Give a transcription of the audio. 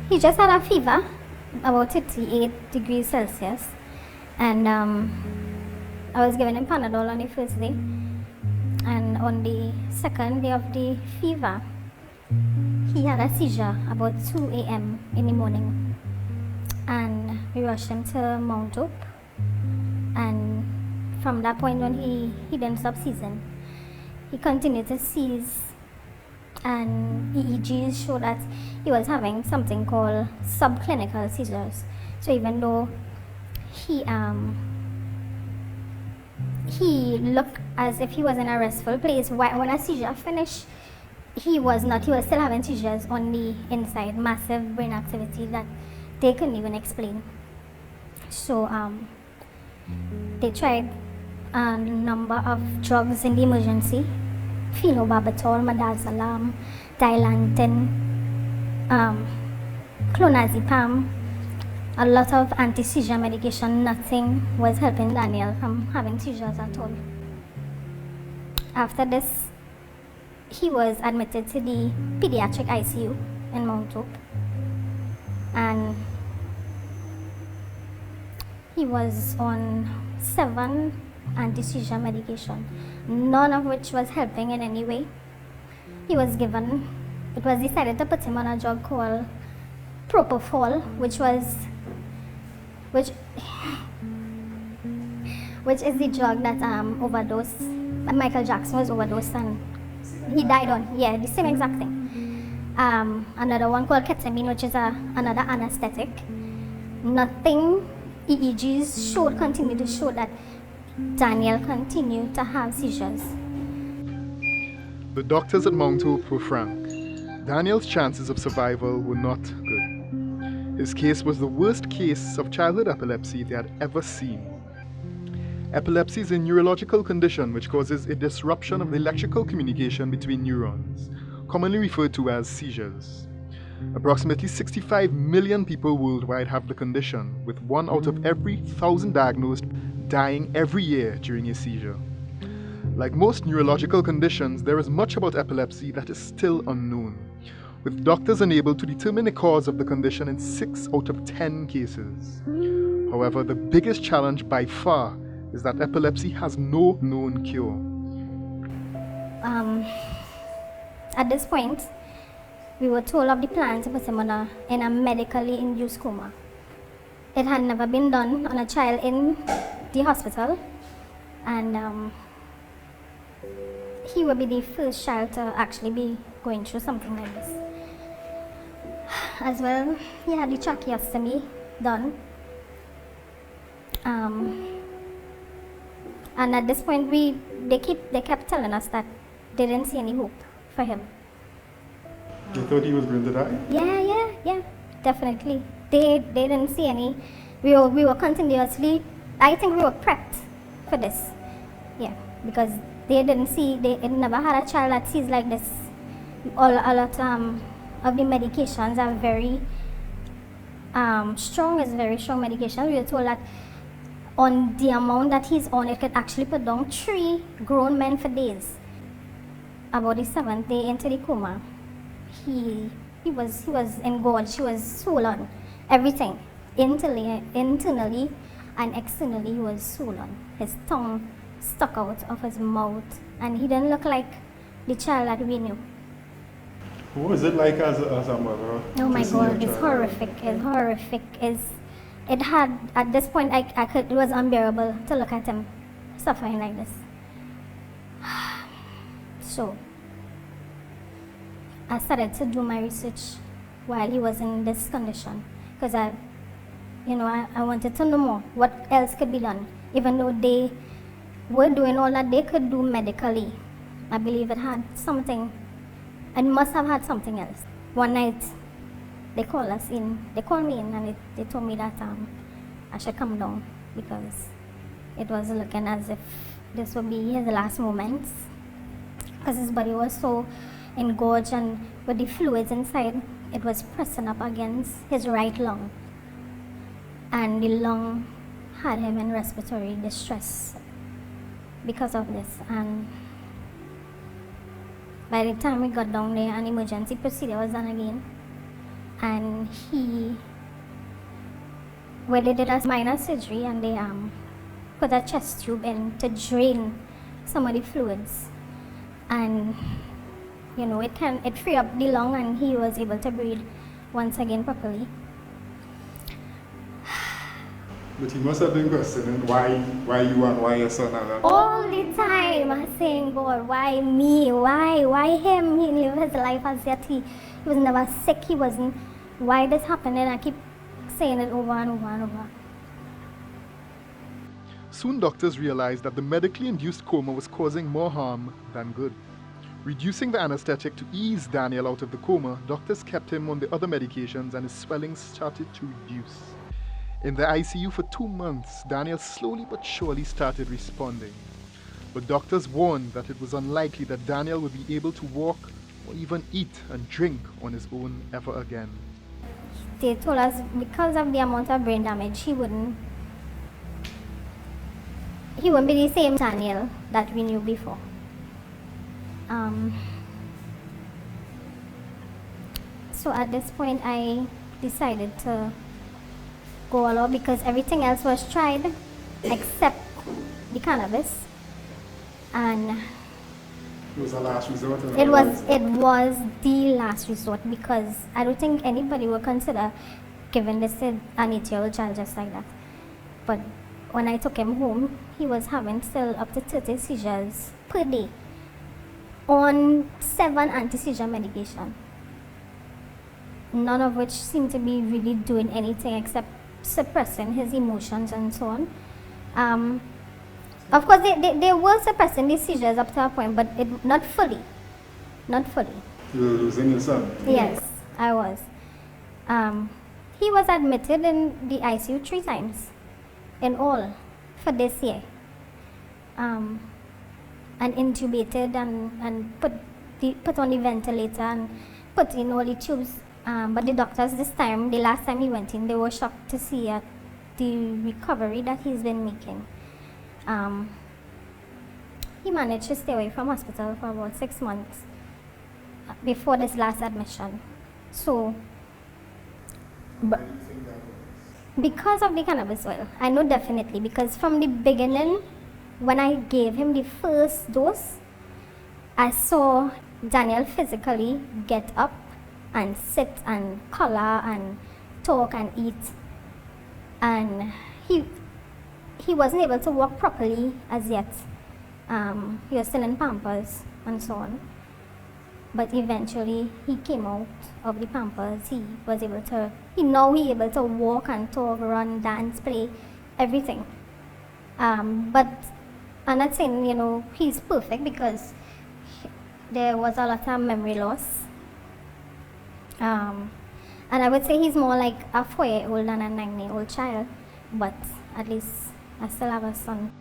He just had a fever, about 38 degrees Celsius, and I was giving him Panadol on the first day, and on the second day of the fever, he had a seizure about 2 a.m. in the morning, and we rushed him to Mount Hope, and from that point on he didn't stop seizing. He continued to seize, and EEGs showed that he was having something called subclinical seizures. So even though he looked as if he was in a restful place, when a seizure finished, he was not. He was still having seizures on the inside, massive brain activity that they couldn't even explain. So they tried a number of drugs in the emergency: phenobarbital, midazolam, dilantin, clonazepam, a lot of anti-seizure medication. Nothing was helping Daniel from having seizures at all. After this, he was admitted to the pediatric ICU in Mount Hope, and he was on 7 anti-seizure medication, none of which was helping in any way. It was decided to put him on a drug called propofol, which is the drug that Michael Jackson was overdosed and he died on. Yeah, the same exact thing. Another one called ketamine, which is another anesthetic. Nothing. EEGs continued to show that Daniel continued to have seizures. The doctors at Mount Hope were frank. Daniel's chances of survival were not good. His case was the worst case of childhood epilepsy they had ever seen. Epilepsy is a neurological condition which causes a disruption of the electrical communication between neurons, commonly referred to as seizures. Approximately 65 million people worldwide have the condition, with 1 out of every 1,000 diagnosed dying every year during a seizure. Like most neurological conditions, there is much about epilepsy that is still unknown, with doctors unable to determine the cause of the condition in 6 out of 10 cases. However, the biggest challenge by far is that epilepsy has no known cure. At this point, we were told of the plan to put him in a medically induced coma. It had never been done on a child in the hospital, and he would be the first child to actually be going through something like this. As well, he had the tracheostomy done. And at this point, they kept telling us that they didn't see any hope for him. They thought he was going to die? Yeah, definitely. They didn't see any. We were continuously, I think we were prepped for this. Yeah, because they never had a child that sees like this. A lot of the medications are very strong. It's very strong medication. We were told that on the amount that he's on, it could actually put down 3 grown men for days. About the 7th day into the coma, he was engorged. He was swollen. Everything, internally and externally, he was swollen. His tongue stuck out of his mouth, and he didn't look like the child that we knew. What was it like as a mother? Oh my God, it's horrific. It's horrific. It had, at this point, it was unbearable to look at him suffering like this. So, I started to do my research while he was in this condition, because I wanted to know more. What else could be done? Even though they were doing all that they could do medically, I believe it had something. It must have had something else. One night, they called me in, and they told me that I should come down because it was looking as if this would be his last moments, because his body was so engorged, and with the fluids inside, it was pressing up against his right lung, and the lung had him in respiratory distress because of this. And by the time we got down there, an emergency procedure was done again. And where they did a minor surgery and they put a chest tube in to drain some of the fluids. And it freed up the lung and he was able to breathe once again properly. But he must have been questioning why you and why your son are that. All the time I'm saying, God, why me? Why him? He lived his life as yet. He was never sick. He wasn't. Why this happened? And I keep saying it over and over and over. Soon doctors realized that the medically induced coma was causing more harm than good. Reducing the anesthetic to ease Daniel out of the coma, doctors kept him on the other medications and his swelling started to reduce. In the ICU for 2 months, Daniel slowly but surely started responding. But doctors warned that it was unlikely that Daniel would be able to walk or even eat and drink on his own ever again. They told us because of the amount of brain damage, he wouldn't be the same Daniel that we knew before. So at this point, I decided to go all out because everything else was tried except the cannabis, and It was a last resort. it was the last resort because I don't think anybody would consider giving this to an 8-year-old child just like that. But when I took him home, he was having still up to 30 seizures per day on 7 anti-seizure medication, none of which seemed to be really doing anything except suppressing his emotions and so on. Of course, they were suppressing the seizures up to a point, but not fully. Not fully. You were losing your son? Yes, I was. He was admitted in the ICU 3 times in all for this year. And intubated and put on the ventilator and put in all the tubes. But the doctors this time, the last time he went in, they were shocked to see the recovery that he's been making. He managed to stay away from hospital for about 6 months before this last admission. So, because of the cannabis oil, I know definitely, because from the beginning, when I gave him the first dose, I saw Daniel physically get up and sit and color and talk and eat, and he wasn't able to walk properly as yet. He was still in Pampers and so on, but eventually he came out of the Pampers. He was able to walk and talk, run, dance, play, everything. But I'm not saying he's perfect because there was a lot of memory loss. And I would say he's more like a 4-year-old than a 9-year-old child, but at least I still have a son.